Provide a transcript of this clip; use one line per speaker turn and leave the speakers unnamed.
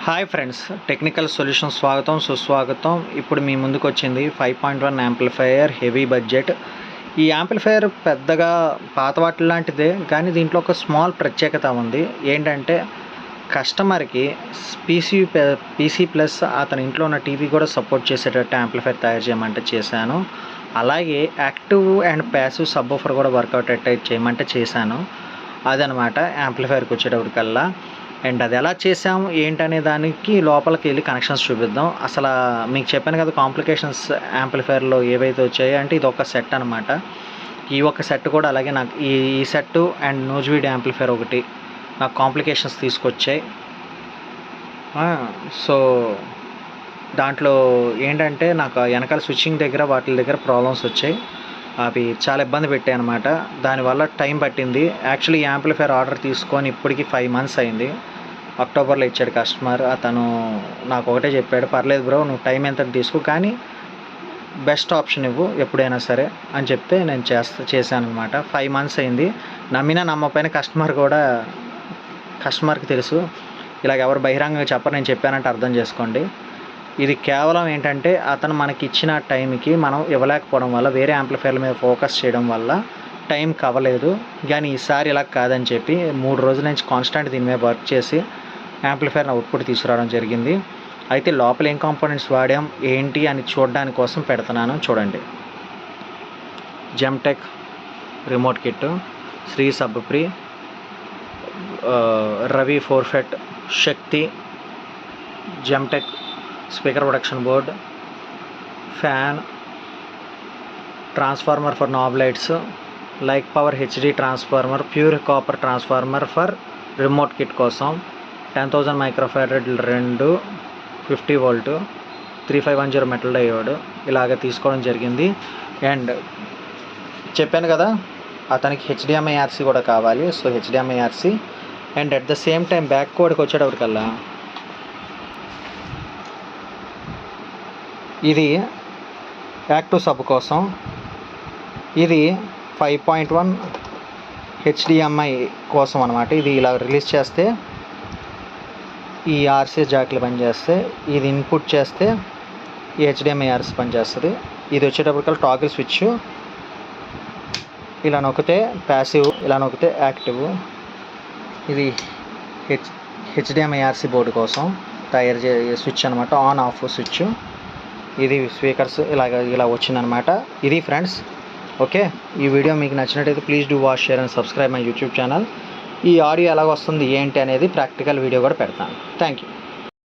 Hi friends, technical solution స్వాగతం సుస్వాగతం. ఇప్పుడు మీ ముందుకు వచ్చింది 5.1 యాంప్లిఫైయర్ హెవీ బడ్జెట్. ఈ యాంప్లిఫైయర్ పెద్దగా పాత వాటి లాంటిదే, కానీ దీంట్లో ఒక స్మాల్ ప్రత్యేకత ఉంది. ఏంటంటే కస్టమర్కి పీసీ ప్లస్ అతని ఇంట్లో ఉన్న టీవీ కూడా సపోర్ట్ చేసేటట్టు యాంప్లిఫైయర్ తయారు చేయమంటే చేశాను. అలాగే యాక్టివ్ అండ్ ప్యాసివ్ సబ్వూఫర్ కూడా వర్కౌట్ అయ్యేటట్టు చేయమంటే చేశాను. అదనమాట యాంప్లిఫైయర్కి వచ్చేటప్పటికల్లా. అండ్ అది ఎలా చేసాము ఏంటనే దానికి లోపలికి వెళ్ళి కనెక్షన్స్ చూపిద్దాం. అసలు మీకు చెప్పాను కదా, కాంప్లికేషన్స్ యాంప్లిఫైయర్లో ఏవైతే వచ్చాయో అంటే ఇది ఒక సెట్ అనమాట. ఈ ఒక సెట్ కూడా అలాగే నాకు ఈ సెట్ అండ్ నోజ్వీడ్ యాంప్లిఫైయర్ ఒకటి నాకు కాంప్లికేషన్స్ తీసుకొచ్చాయి. సో దాంట్లో ఏంటంటే నాకు వెనకాల స్విచ్చింగ్ దగ్గర వాటి దగ్గర ప్రాబ్లమ్స్ వచ్చాయి. అవి చాలా ఇబ్బంది పెట్టాయి అనమాట. దానివల్ల టైం పట్టింది. యాక్చువల్లీ ఈ యాంప్లిఫైయర్ ఆర్డర్ తీసుకొని ఇప్పటికి 5 months అయింది. అక్టోబర్లో ఇచ్చాడు కస్టమర్. అతను నాకు ఒకటే చెప్పాడు, పర్లేదు బ్రో నువ్వు టైం ఎంత తీసుకో, కానీ బెస్ట్ ఆప్షన్ ఇవ్వు ఎప్పుడైనా సరే అని చెప్తే నేను చేశాను అనమాట. 5 months అయింది. నమ్మినా నమ్మకపోయినా కస్టమర్కి తెలుసు. ఇలాగ ఎవరు బహిరంగంగా చెప్పరు, నేను చెప్పానంటే అర్థం చేసుకోండి. ఇది కేవలం ఏంటంటే అతను మనకి ఇచ్చిన టైంకి మనం ఇవ్వలేకపోవడం వల్ల, వేరే యాంప్లిఫైర్ల మీద ఫోకస్ చేయడం వల్ల టైం కవ్వలేదు. కానీ ఈసారి ఇలా కాదని చెప్పి 3 రోజుల నుంచి కాన్స్టెంట్ దీని మీద వర్క్ చేసి యాంప్లిఫైర్ అవుట్పుట్ తీసుకురావడం జరిగింది. అయితే లోపల ఏం కాంపోనెంట్స్ వాడాం ఏంటి అని చూడడానికి కోసం పెడుతున్నాను, చూడండి. జెమ్టెక్ రిమోట్ కిట్, శ్రీ సబ్ప్రీ, Ravi 4FET Shakti, Gemtech speaker production board, fan, transformer for knob lights, like power HD transformer, pure copper transformer for remote kit కోసం, 10,000 మైక్రోఫారడ్ 2 50 volt 3510 మెటల్ డయోడ్ ఇలాగ తీసుకోవడం జరిగింది. అండ్ చెప్పాను కదా అతనికి HDMI-RC కూడా కావాలి. So HDMI-RC and at the same time back కోడ్కి వచ్చేటప్పటికల్లా ఇది యాక్టివ్ సబ్ కోసం. ఇది 5.1 HDMI కోసం అనమాట. ఇది ఇలా రిలీజ్ చేస్తే ఈ RC జాక్లు పనిచేస్తే, ఇది ఇన్పుట్ చేస్తే ఈ HDMI-RC పనిచేస్తుంది. ఇది వచ్చేటప్పటికల్లా టాగిల్ స్విచ్, ఇలా నొక్కితే ప్యాసివ్, ఇలా నొక్కితే యాక్టివ్. ఇది HDMI-RC బోర్డు కోసం తయారు స్విచ్ అనమాట, ఆన్ ఆఫ్ స్విచ్. ఇది స్పీకర్స్ ఇలా వచ్చిందనమాట. ఇది ఫ్రెండ్స్. ఓకే, ఈ వీడియో మీకు నచ్చినట్టయితే please do watch, share and subscribe my YouTube channel. ఈ ఆడియో ఎలాగ వస్తుంది ఏంటి అనేది ప్రాక్టికల్ వీడియో కూడా పెడతాను. Thank you.